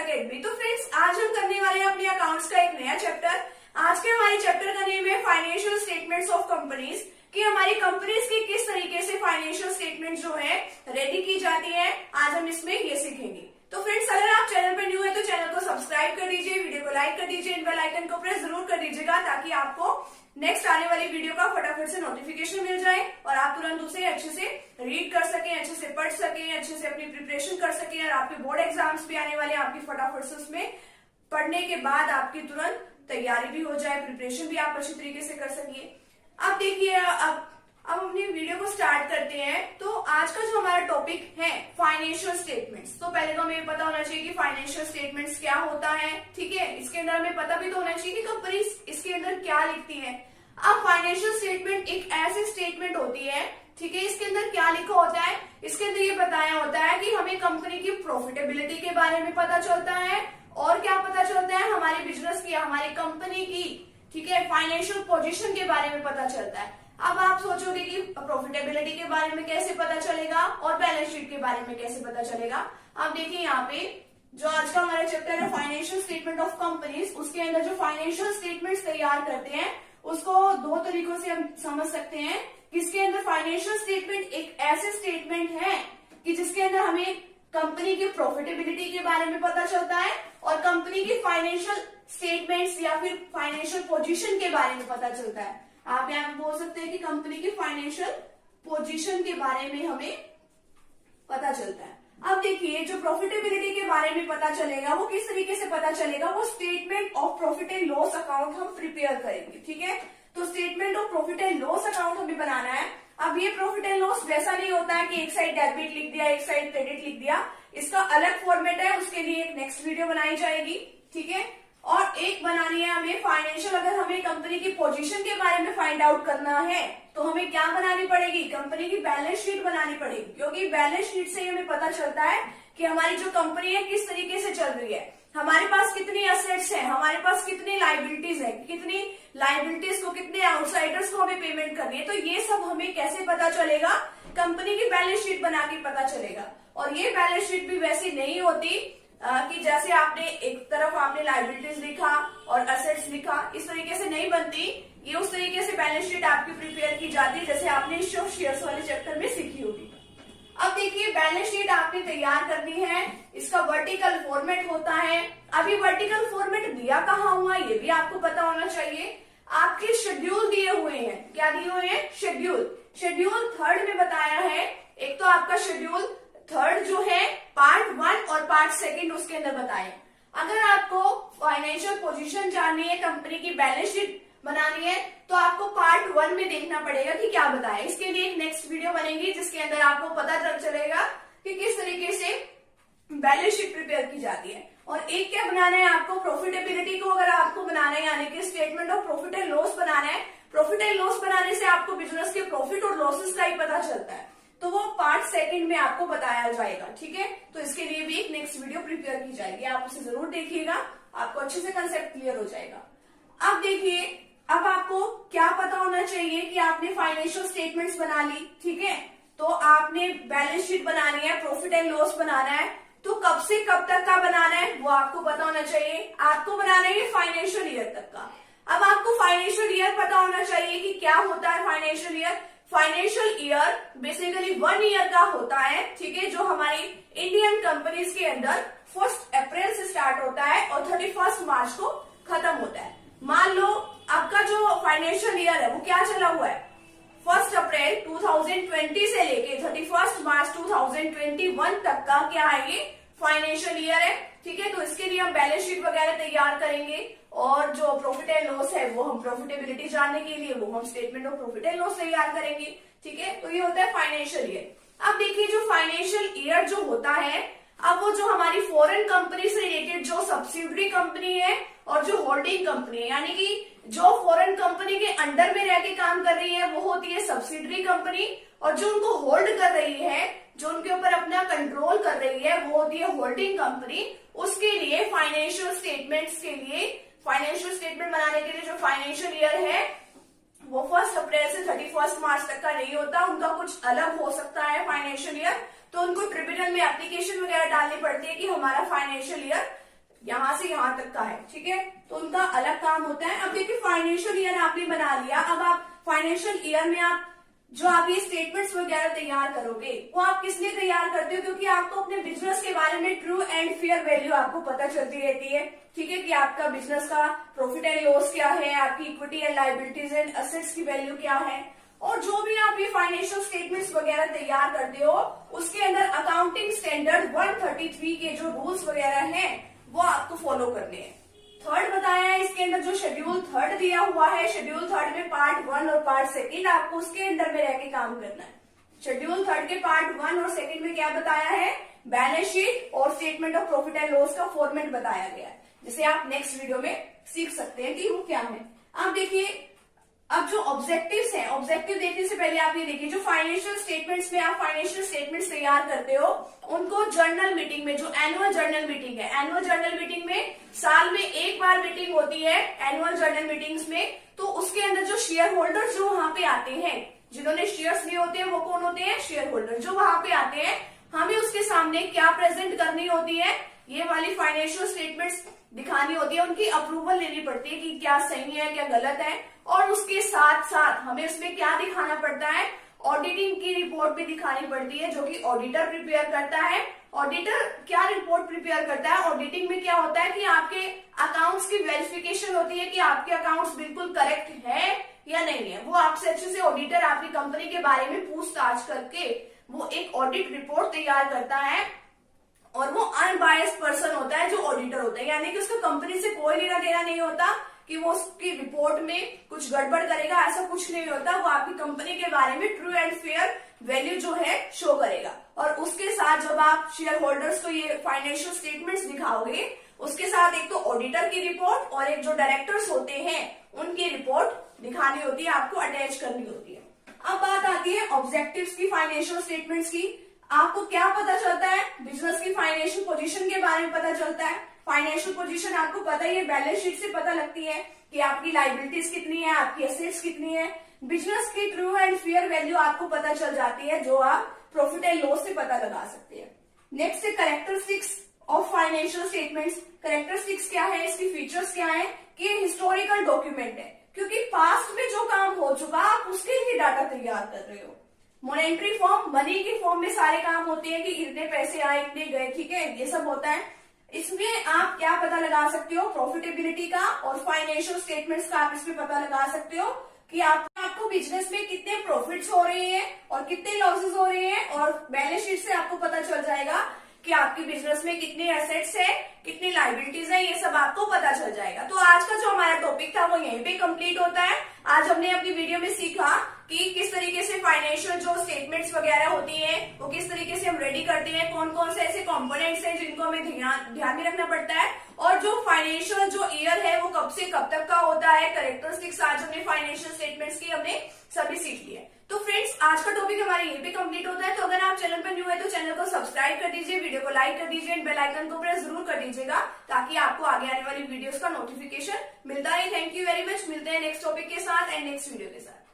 Academy. तो friends, आज हम करने वाले हैं अपने अकाउंट्स का एक नया चैप्टर। आज के हमारे चैप्टर का नेम है फाइनेंशियल स्टेटमेंट्स ऑफ कंपनीज, कि हमारी कंपनीज की किस तरीके से फाइनेंशियल स्टेटमेंट जो है रेडी की जाती है। आज हम इसमें ये सीखेंगे। तो फ्रेंड्स, अगर आप चैनल पर न्यू है तो चैनल को सब्सक्राइब कर दीजिए, वीडियो को लाइक कर दीजिए, बेल आइकन को प्रेस जरूर कर दीजिएगा ताकि आपको नेक्स्ट आने वाली वीडियो का फटाफट से नोटिफिकेशन मिल जाए और आप तुरंत उसे अच्छे से रीड कर सकें, अच्छे से पढ़ सकें, अच्छे से अपनी प्रिपरेशन कर सकें। और आपके बोर्ड एग्जाम्स भी आने वाले हैं, आपकी फटाफट से उसमें पढ़ने के बाद आपकी तुरंत तैयारी भी हो जाए, प्रिपरेशन भी आप अच्छी तरीके से कर सकिए। अब देखिए, अब अपनी वीडियो को स्टार्ट करते हैं। तो आज का जो हमारा टॉपिक है फाइनेंशियल स्टेटमेंट्स, तो पहले तो हमें पता होना चाहिए कि फाइनेंशियल स्टेटमेंट्स क्या होता है। ठीक है, इसके अंदर हमें पता भी तो होना चाहिए कि कंपनी इसके अंदर क्या लिखती है। अब फाइनेंशियल स्टेटमेंट एक ऐसी स्टेटमेंट होती है, ठीक है, इसके अंदर क्या लिखा होता है, इसके अंदर ये बताया होता है कि हमें कंपनी की प्रॉफिटेबिलिटी के बारे में पता चलता है और क्या पता चलता है, हमारे बिजनेस की, हमारी कंपनी की, ठीक है, फाइनेंशियल पोजीशन के बारे में पता चलता है। अब आप सोचोगे कि प्रॉफिटेबिलिटी के बारे में कैसे पता चलेगा और बैलेंस शीट के बारे में कैसे पता चलेगा। अब देखिए, यहाँ पे जो आज का हमारा चैप्टर है फाइनेंशियल स्टेटमेंट ऑफ कंपनीज, उसके अंदर जो फाइनेंशियल स्टेटमेंट्स तैयार करते हैं उसको दो तरीकों से हम समझ सकते हैं। इसके अंदर फाइनेंशियल स्टेटमेंट एक ऐसे स्टेटमेंट है कि जिसके अंदर हमें कंपनी की प्रॉफिटेबिलिटी के बारे में पता चलता है और कंपनी की फाइनेंशियल स्टेटमेंट्स या फिर फाइनेंशियल पोजीशन के बारे में पता चलता है। आप यहाँ पे बोल सकते हैं कि कंपनी की फाइनेंशियल पोजीशन के बारे में हमें पता चलता है। अब देखिए, जो प्रॉफिटेबिलिटी के बारे में पता चलेगा वो किस तरीके से पता चलेगा, वो statement of profit and loss account हम प्रिपेयर करेंगे। ठीक है, तो statement of profit and loss account हमें बनाना है। अब ये प्रॉफिट एंड लॉस वैसा नहीं होता है कि एक साइड डेबिट लिख दिया, एक साइड क्रेडिट लिख दिया। इसका अलग फॉर्मेट है, उसके लिए एक नेक्स्ट वीडियो बनाई जाएगी। ठीक है, और एक बनानी है हमें फाइनेंशियल, अगर हमें कंपनी की पोजीशन के बारे में फाइंड आउट करना है तो हमें क्या बनानी पड़ेगी, कंपनी की बैलेंस शीट बनानी पड़ेगी, क्योंकि बैलेंस शीट से हमें पता चलता है कि हमारी जो कंपनी है किस तरीके से चल रही है, हमारे पास कितनी एसेट्स है, हमारे पास कितनी लाइबिलिटीज है, कितनी लाइबिलिटीज को, कितने आउटसाइडर्स को हमें पेमेंट करनी है। तो ये सब हमें कैसे पता चलेगा, कंपनी की बैलेंस शीट बना के पता चलेगा। और ये बैलेंस शीट भी वैसी नहीं होती कि जैसे आपने एक तरफ आपने लाइबिलिटीज लिखा और एसेट्स लिखा, इस तरीके से नहीं बनती। ये उस तरीके से बैलेंस शीट आपकी प्रिपेयर की जाती है जैसे आपने इश्यू ऑफ शेयर्स वाले चैप्टर में सीखी होगी। अब देखिए, बैलेंस शीट आपने तैयार करनी है, इसका वर्टिकल फॉर्मेट होता है। अभी वर्टिकल फॉर्मेट दिया कहाँ हुआ ये भी आपको पता होना चाहिए। आपके शेड्यूल दिए हुए हैं, क्या दिए हुए हैं, शेड्यूल थर्ड में बताया है। एक तो आपका शेड्यूल थर्ड जो है पार्ट 1 और पार्ट 2 उसके अंदर बताए। अगर आपको फाइनेंशियल पोजीशन जाननी है, कंपनी की बैलेंस शीट बनानी है, तो आपको पार्ट 1 में देखना पड़ेगा कि क्या बताया। इसके लिए एक नेक्स्ट वीडियो बनेगी जिसके अंदर आपको पता चलेगा कि किस तरीके से बैलेंस शीट प्रिपेयर की जाती है। और एक क्या बनाना है आपको, प्रॉफिटेबिलिटी को अगर आपको बनाना है, यानी कि statement of profit and loss बनाना है। प्रॉफिट एंड लॉस बनाने से आपको बिजनेस के प्रॉफिट और लॉसेस का ही पता चलता है, तो वो पार्ट 2 में आपको बताया जाएगा। ठीक है, तो इसके लिए भी एक नेक्स्ट वीडियो प्रिपेयर की जाएगी, आप उसे जरूर देखिएगा, आपको अच्छे से कंसेप्ट क्लियर हो जाएगा। अब देखिए, अब आपको क्या पता होना चाहिए कि आपने फाइनेंशियल स्टेटमेंट्स बना ली, ठीक है, तो आपने बैलेंस शीट बनानी है, प्रॉफिट एंड लॉस बनाना है, तो कब से कब तक का बनाना है वो आपको पता होना चाहिए। आपको बनाना है फाइनेंशियल ईयर तक का। अब आपको फाइनेंशियल ईयर पता होना चाहिए कि क्या होता है financial year. Financial year basically 1 year का होता है, ठीक है, जो हमारी इंडियन कंपनीज के अंदर 1 अप्रैल से स्टार्ट होता है और 31 मार्च को खत्म होता है। मान लो आपका जो फाइनेंशियल ईयर है वो क्या चला हुआ है, 1 अप्रैल 2020 से लेके 31 मार्च 2021 तक का क्या है, ये फाइनेंशियल ईयर है। ठीक है, तो इसके लिए हम बैलेंस शीट वगैरह तैयार करेंगे और जो प्रॉफिट एंड लॉस है वो हम प्रॉफिटेबिलिटी जानने के लिए वो हम statement of profit and loss तैयार करेंगे। ठीक है, तो ये होता है फाइनेंशियल ईयर। अब देखिए, जो फाइनेंशियल ईयर जो होता है, अब वो जो हमारी फॉरेन कंपनी से रिलेटेड जो सब्सिडरी कंपनी है और जो होल्डिंग कंपनी है, यानी कि जो फॉरेन कंपनी के अंडर में रह के काम कर रही है वो होती है सब्सिडरी कंपनी, और जो उनको होल्ड कर रही है, जो उनके ऊपर अपना कंट्रोल कर रही है, वो होती है होल्डिंग कंपनी। उसके लिए फाइनेंशियल स्टेटमेंट्स के लिए, फाइनेंशियल स्टेटमेंट बनाने के लिए जो फाइनेंशियल ईयर है वो 1 अप्रैल से 31 मार्च तक का नहीं होता, उनका कुछ अलग हो सकता है फाइनेंशियल ईयर। तो उनको ट्रिब्यूनल में एप्लीकेशन वगैरह डालनी पड़ती है कि हमारा फाइनेंशियल ईयर यहाँ से यहाँ तक का है, ठीक है, तो उनका अलग काम होता है। अब देखिए फाइनेंशियल ईयर आपने बना लिया, अब आप फाइनेंशियल ईयर में आप जो आप ये स्टेटमेंट्स वगैरह तैयार करोगे वो आप किस लिए तैयार करते हो, क्योंकि आपको अपने बिजनेस के बारे में ट्रू एंड फेयर वैल्यू आपको पता चलती रहती है, ठीक है, कि आपका बिजनेस का प्रॉफिट एंड लॉस क्या है, आपकी equity and liabilities and assets की वैल्यू क्या है, और जो भी आप ये फाइनेंशियल स्टेटमेंट्स वगैरह तैयार करते हो उसके अंदर अकाउंटिंग स्टैंडर्ड 133 के जो रूल्स वगैरह हैं वो आपको फॉलो करने हैं। थर्ड बताया है इसके अंदर जो शेड्यूल थर्ड दिया हुआ है, शेड्यूल थर्ड में पार्ट 1 और पार्ट 2 आपको उसके अंदर में रह के काम करना है। शेड्यूल थर्ड के पार्ट 1 और 2 में क्या बताया है, बैलेंस शीट और statement of profit and loss का फॉर्मेट बताया गया है, जिसे आप नेक्स्ट वीडियो में सीख सकते हैं कि वो क्या है। आप देखिए अब जो ऑब्जेक्टिव्स हैं, ऑब्जेक्टिव देखने से पहले आप ये देखिए जो फाइनेंशियल स्टेटमेंट्स में आप फाइनेंशियल स्टेटमेंट्स तैयार करते हो उनको जर्नल मीटिंग में, जो एनुअल जर्नल मीटिंग है, एनुअल जर्नल मीटिंग में साल में एक बार मीटिंग होती है एनुअल जर्नल मीटिंग्स में, तो उसके अंदर जो शेयर होल्डर्स जो वहां पे आते हैं, जिन्होंने शेयर्स लिए होते हैं वो कौन होते हैं, शेयर होल्डर, जो वहां पे आते हैं हमें उसके सामने क्या प्रेजेंट करनी होती है, ये वाली फाइनेंशियल स्टेटमेंट्स दिखानी होती है, उनकी अप्रूवल लेनी पड़ती है कि क्या सही है क्या गलत है, और उसके साथ साथ हमें उसमें क्या दिखाना पड़ता है, ऑडिटिंग की रिपोर्ट भी दिखानी पड़ती है जो कि ऑडिटर प्रिपेयर करता है। ऑडिटर क्या रिपोर्ट प्रिपेयर करता है, ऑडिटिंग में क्या होता है कि आपके अकाउंट्स की वेरिफिकेशन होती है कि आपके अकाउंट्स बिल्कुल करेक्ट है या नहीं है, वो आपसे अच्छे से ऑडिटर आपकी कंपनी के बारे में पूछताछ करके वो एक ऑडिट रिपोर्ट तैयार करता है, और वो अनबायस्ड पर्सन होता है जो ऑडिटर होता है, यानी कि उसका कंपनी से कोई लेना देना नहीं होता कि वो उसकी रिपोर्ट में कुछ गड़बड़ करेगा, ऐसा कुछ नहीं होता, वो आपकी कंपनी के बारे में ट्रू एंड फेयर वैल्यू जो है शो करेगा। और उसके साथ जब आप शेयर होल्डर्स को ये फाइनेंशियल स्टेटमेंट्स दिखाओगे उसके साथ एक तो ऑडिटर की रिपोर्ट और एक जो डायरेक्टर्स होते हैं उनकी रिपोर्ट दिखानी होती है, आपको अटैच करनी होती है। अब बात आती है ऑब्जेक्टिव्स की फाइनेंशियल स्टेटमेंट्स की। आपको क्या पता चलता है, बिजनेस की फाइनेंशियल पोजीशन के बारे में पता चलता है। फाइनेंशियल पोजीशन आपको पता ही है, बैलेंस शीट से पता लगती है कि आपकी लायबिलिटीज कितनी है, आपकी एसेट्स कितनी है। बिजनेस की ट्रू एंड फेयर वैल्यू आपको पता चल जाती है जो आप प्रॉफिट एंड लॉस से पता लगा सकते हैं। नेक्स्ट है characteristics of financial statements. Characteristics क्या है, इसकी फीचर्स क्या है, कि हिस्टोरिकल डॉक्यूमेंट है, क्योंकि पास्ट में जो काम हो चुका आप उसके लिए डाटा तैयार कर रहे हो। मॉनेटरी फॉर्म, मनी की फॉर्म में सारे काम होते हैं कि इतने पैसे आए इतने गए, ठीक है, ये सब होता है। इसमें आप क्या पता लगा सकते हो, प्रॉफिटेबिलिटी का और फाइनेंशियल स्टेटमेंट्स का आप इसमें पता लगा सकते हो कि आपको बिजनेस में कितने प्रॉफिट्स हो रहे हैं और कितने लॉसेस हो रहे हैं, और बैलेंस शीट से आपको पता चल जाएगा कि आपके बिजनेस में कितने एसेट्स है, कितनी लायबिलिटीज है, ये सब आपको पता चल जाएगा। तो आज का जो हमारा टॉपिक था वो यहीं पे कंप्लीट होता है। आज हमने अपनी वीडियो में सीखा कि किस तरीके से फाइनेंशियल जो स्टेटमेंट्स वगैरह होती है वो किस तरीके से हम रेडी करते हैं, कौन कौन से ऐसे कंपोनेंट्स हैं जिनको हमें ध्यान में रखना पड़ता है, और जो फाइनेंशियल जो ईयर है वो कब से कब तक का होता है, कैरेक्टरिस्टिक्स आज हमने फाइनेंशियल स्टेटमेंट्स की हमने सभी सीख लिया। तो फ्रेंड्स आज का टॉपिक हमारा यहीं पे कंप्लीट होता है। तो अगर आप चैनल पर न्यू है तो चैनल को सब्सक्राइब कर दीजिए, वीडियो को लाइक कर दीजिए, बेल आइकन को प्रेस जरूर कर दीजिएगा ताकि आपको आगे आने वाली वीडियोस का नोटिफिकेशन मिलता रहे। थैंक यू वेरी मच, मिलते हैं नेक्स्ट टॉपिक के साथ एंड नेक्स्ट वीडियो के साथ।